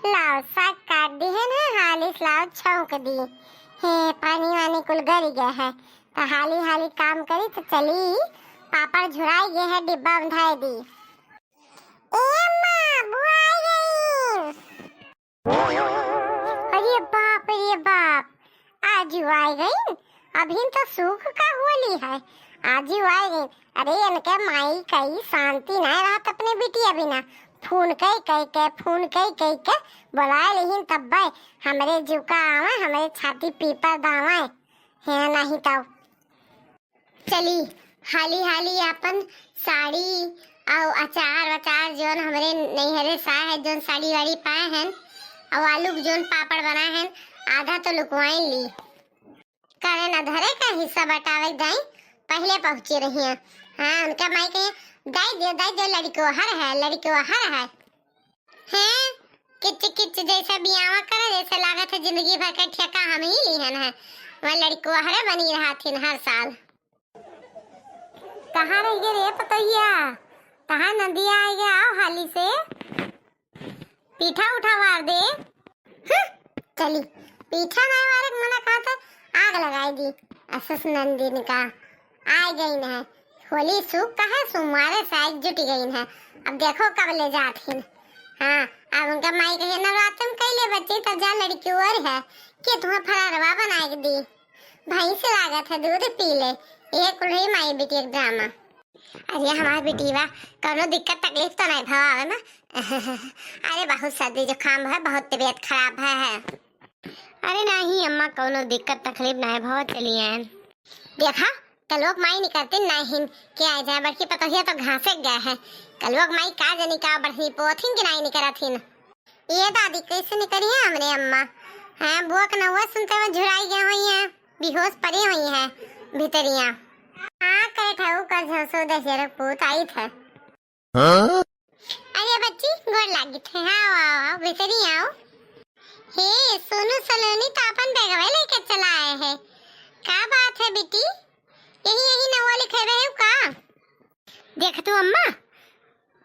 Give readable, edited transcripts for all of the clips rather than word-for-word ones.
लाओ साग काट दी है ना, हाली लाओ छौंक दी है, पानी वानी कुल गर गया है तो हाली हाली काम करी तो चली पापड़ झुराई गए है, डिब्बा बंधाई दी। ए अम्मा बुआ आ गई। अरे बाप आज आ गई, अभी तो सूख का होली है, आज आ गई। अरे इनके माई कई शांति ना रहत अपने बिटिया बिना, फोन कई के बुलाए लेकिन तब भाई हमरे जुका आवा, हमरे छाती पीपर दावा है नहीं तब चली हाली हाली अपन साड़ी और अचार जोन हमरे नैहरे सा है, जोन साड़ी वाड़ी पाए हैं और आलू जोन पापड़ बनाए हैं, आधा तो लुकवाई ली करे न धरे का हिस्सा बटावे दाई पहले पहुंची रही है। हाँ उनका माई कहे दाई दो लड़को हर है हैं किच जैसा बियावा करे, जैसे लागत है जिंदगी भर का ठेका हम ही लिहन है, वह लड़को हर बनी रहा थी हर साल। कहाँ रह गए रे पतोहिया, कहाँ नदिया आ गया, आओ हाली से पीठा उठा मार दे। चली पीठा नहीं मारे मना कहा था, आग लगाई दी असस नंदिनी का आ गई न है, होली सूख कहा सोमवार साइड जुट गई है, अब देखो कब ले जाती। हाँ अब उनका माई कहे नवरात्र में कैले बच्चे तब जा लड़की और है कि तुम्हें फरारवा बना के दी, भाई से लागत है दूध पी ले, ये कुल्ही माई बेटी एक ड्रामा। अरे हमारी बेटी बा कौनो दिक्कत तकलीफ तो नहीं भवा ना। अरे बहुत सर्दी जुकाम है, बहुत तबीयत खराब है। अरे नहीं अम्मा कौनो दिक्कत तकलीफ नहीं भवा, चलिए देखा कलवक माई निकलते नहीं क्या आ जाए, बल्कि पता ही तो घासे गया है, कलवक माई का जनी का बढ़ी पोथिन कि नहीं निकला थी। ये दादी कैसे निकली है हमरे अम्मा, हैं बुआ का नवा सुनते हुए झुराई गई हुई है, बेहोश पड़ी हुई है भीतरिया। हाँ कहे ठाऊ कर झसो दशहरा पूत आई थे। अरे बच्ची गोर लागी थे, आओ भीतरी आओ। हे सोनू सलोनी तो अपन बैगवा लेके चला आए है, क्या बात है बेटी, यही नवा लिखे रहे हो का? देख तू अम्मा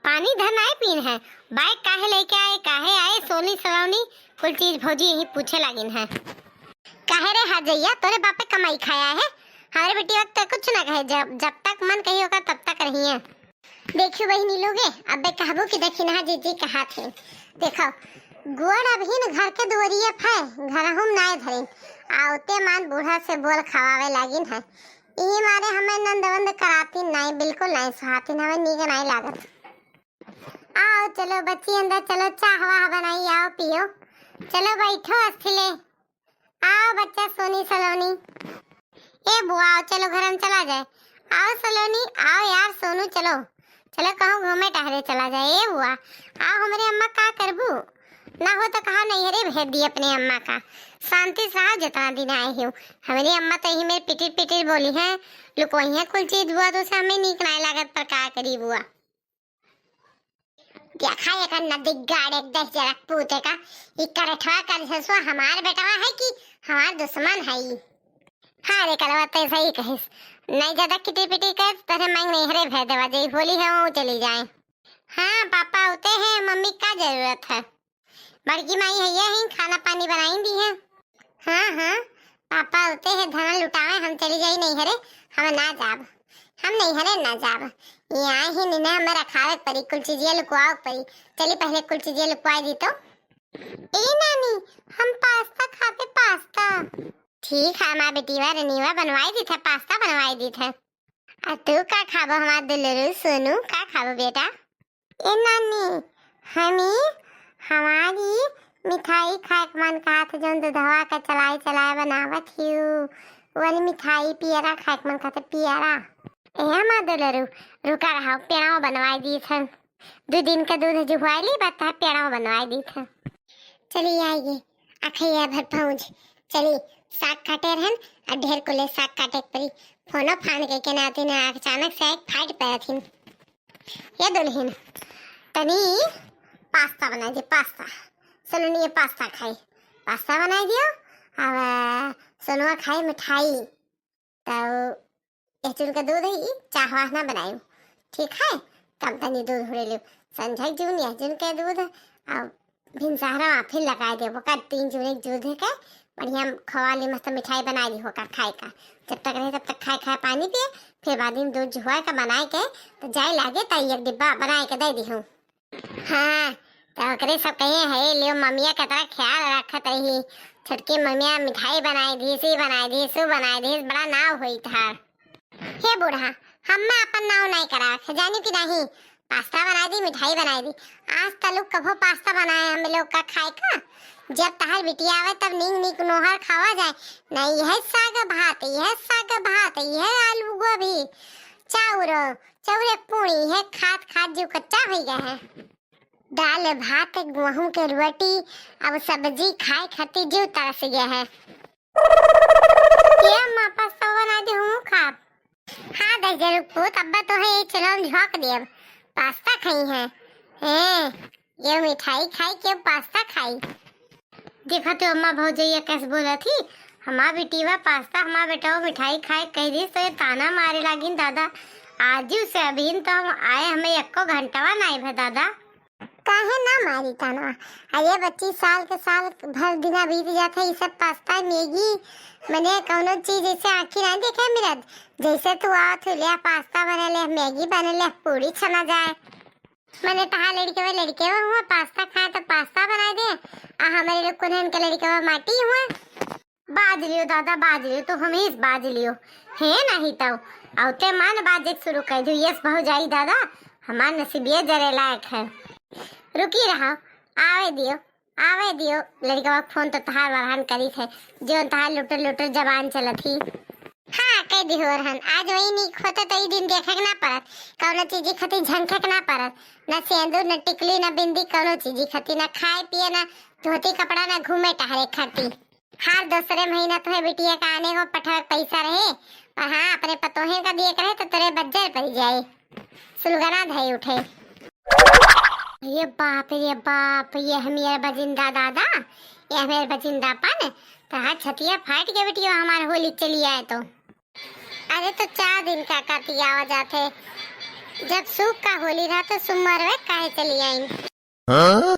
पानी धर नहीं पीन है, बाइक काहे लेके आए काहे आए, सोनी सलोनी कुल चीज भौजी यही पूछे लगिन है। काहे रे हाजैया तोरे बापे कमाई खाया है, हमारे बेटी वक्त कुछ ना कहे, जब तक मन कही होगा तब तक रही है। देखियो बहनी लोगे अब बे कहबो कि देखी ना जीजी कहा थे, देखो गुड़ अभी न घर के दुआरिये फै घर हम नाय धरे आवते मान बूढ़ा से बोल खवावे लागिन है, ई मारे हमें नंदवंद कराती नहीं, बिल्कुल नहीं सुहाती, हमें नीक नहीं लागत। आओ चलो बच्ची अंदर चलो, चाह वाह बनाई आओ पियो, चलो बैठो अस्थिले, आओ बच्चा सोनी सलोनी। ए बुआ आओ चलो घर में चला जाए, आओ सलोनी आओ यार सोनू चलो कहूँ घूमे टहरे चला जाए। ए बुआ आओ हमारे अम्मा का करबू, ना हो तो कहा नहीं रे भेज दी अपने अम्मा का, शांति से जितना दिन आए हूँ, हमारी अम्मा तो यही मेरे पिटिर बोली है लुकोई है कुल चीज बुआ, तो हमें नीक नहीं लागत पर का करी बुआ। देखा एक नदी गाड़ एक दस जरक पूते का इकर ठवा कर ससुआ हमार बेटवा है कि हमार दुश्मन है ई। हाँ रे कलवा तो सही कहिस, नहीं ज्यादा किटी पिटी कर तेरे मैं नहीं हरे भेज देवा, जई होली है वो चली जाए। हाँ पापा होते हैं, मम्मी का जरूरत है, बड़की माई है ये खाना पानी बनाई दी है। हाँ पापा होते हैं धन लुटावे, हम चली जाई नहीं हरे, हम ना जाब, हम नहीं हरे ना जाब, यहाँ ही निना हमें रखावे परी कुल चीजें लुकवाओ परी, चली पहले कुल चीजें लुकवा दी तो। ए नानी हम पास्ता खाते पास्ता। ठीक है हमारा बेटी वा रनीवा बनवाई दी था, पास्ता बनवाई दी था। और तू का खाबो हमारा दुलरू सोनू का खाबो बेटा? ए नानी हमारी मिठाई खाए मन कहा था, जो दूधवा का चलाए बनावत ही वाली मिठाई पियरा खाए मन कहा था, पियरा ए दुलरू रुका रहा पेड़ाव बनवाई दी था, 2 दिन का दूध जुहुआली बता पेड़ाव बनवाई दी था। चलिए आइए अखैया भर पहुँच, चलिए साग काटे रहन और ढेर कुले साग काटे परी, फोनो फान के नाती ने अचानक से एक फाइट पाया थी। ये दुल्हन तनी पास्ता बना दी, पास्ता सलोनी ये पास्ता खाई, पास्ता बना दियो, अब सोनुआ खाई मिठाई, तो एचुल का दूध ही चाह वाह ना बनायू, ठीक है कम तनी दूध हो लियो, संझा जून या जून के दूध अब भिनसारा में फिर लगा दे वो का 3 चूरे दूध के बढ़िया खवा ली, मस्त मिठाई बना दी होकर खाए का। जब तक रहे तब तक खाए खाए पानी पिए, फिर बाद में दूध जुआ का बनाए के तो जाए लागे तो एक डिब्बा बनाए के दे दी हूँ। हाँ तो करे सब कहे है लियो मम्मिया का तरह ख्याल रखत रही, छोटकी मम्मिया मिठाई बनाई दी, सी बनाई दी, सू बनाई दी, बड़ा नाव हुई था। हे बूढ़ा हम अपन नाव नहीं करा जानी कि नहीं, पास्ता बनाई दी, मिठाई बनाई दी, आज तलुक कभो पास्ता बनाए हम लोग का खाए का। जब तहार बिटिया आवे तब नीक नीक नोहर खावा जाए, नहीं है साग भात, यह साग भात, यह आलू गोभी चाउर चौरे पूरी है, खात खात जो कच्चा हो गया है। दाल भात गेहूं के रोटी अब सब्जी खाए खाती जो तरस गया है। ये मां पास्ता बना दे हूं खा। हाँ दे जरूर पूत अब्बा तो है चलो हम झोंक देब, पास्ता खाई है। ये मिठाई खाई के पास्ता खाई। देखा तो अम्मा भौजैया कैसे बोला थी, हमार बेटीवा पास्ता हमार बेटा मिठाई खाए कह दी तो ये ताना मारे लागिन दादा। आज से अभी तो हम आए, हमें एको घंटावा नहीं भे दादा। काहे ना मारी ताना, अरे बच्ची साल के साल भर दिना बीत जाते ये सब पास्ता मैगी मैंने कौनो चीज जैसे आखिर नहीं देखे मेरा, जैसे तू आवत ले पास्ता बने ले, मैगी बने ले, पूरी छना जाए। मैंने कहा लड़के हुआ पास्ता खाए तो पास्ता बना दे, हमारे लोग को इनके लड़के माटी हुआ। बाज लियो दादा बाज लियो, तो हम ही बाज लियो है नहीं तो औते मान बाजे शुरू कर दो। यस बहु जाई दादा हमार नसीबिया जरे लायक है। रुकी रहो आवे दियो लड़का फोन तो तहार वरहन करी थे जो तहार लुटर लुटर जबान चलत ही। हाँ कह दी हो रहन, आज वही नीक होता तो ई दिन देखे ना पड़त, कौनो चीज खती झंखक ना पड़त, न सिंदूर न टिकली न बिंदी, कौनो चीज खती ना खाए पिए ना धोती कपड़ा ना घूमे टहरे खाती। हर दूसरे महीना तो है बिटिया का आने को पठार पैसा रहे, और हाँ अपने पतोहे का दिए करे तो तेरे बज्जर पड़ जाए, सुलगना धई उठे। ये बाप ये हमारे बजिंदा दादा, ये हमारे बजिंदा पान तो छतिया फाट के बिटिया हमारे होली चली आए तो। अरे तो 4 दिन का काटी आवा जाते, जब सूख का होली रहा तो सुमर वे काहे चली आई।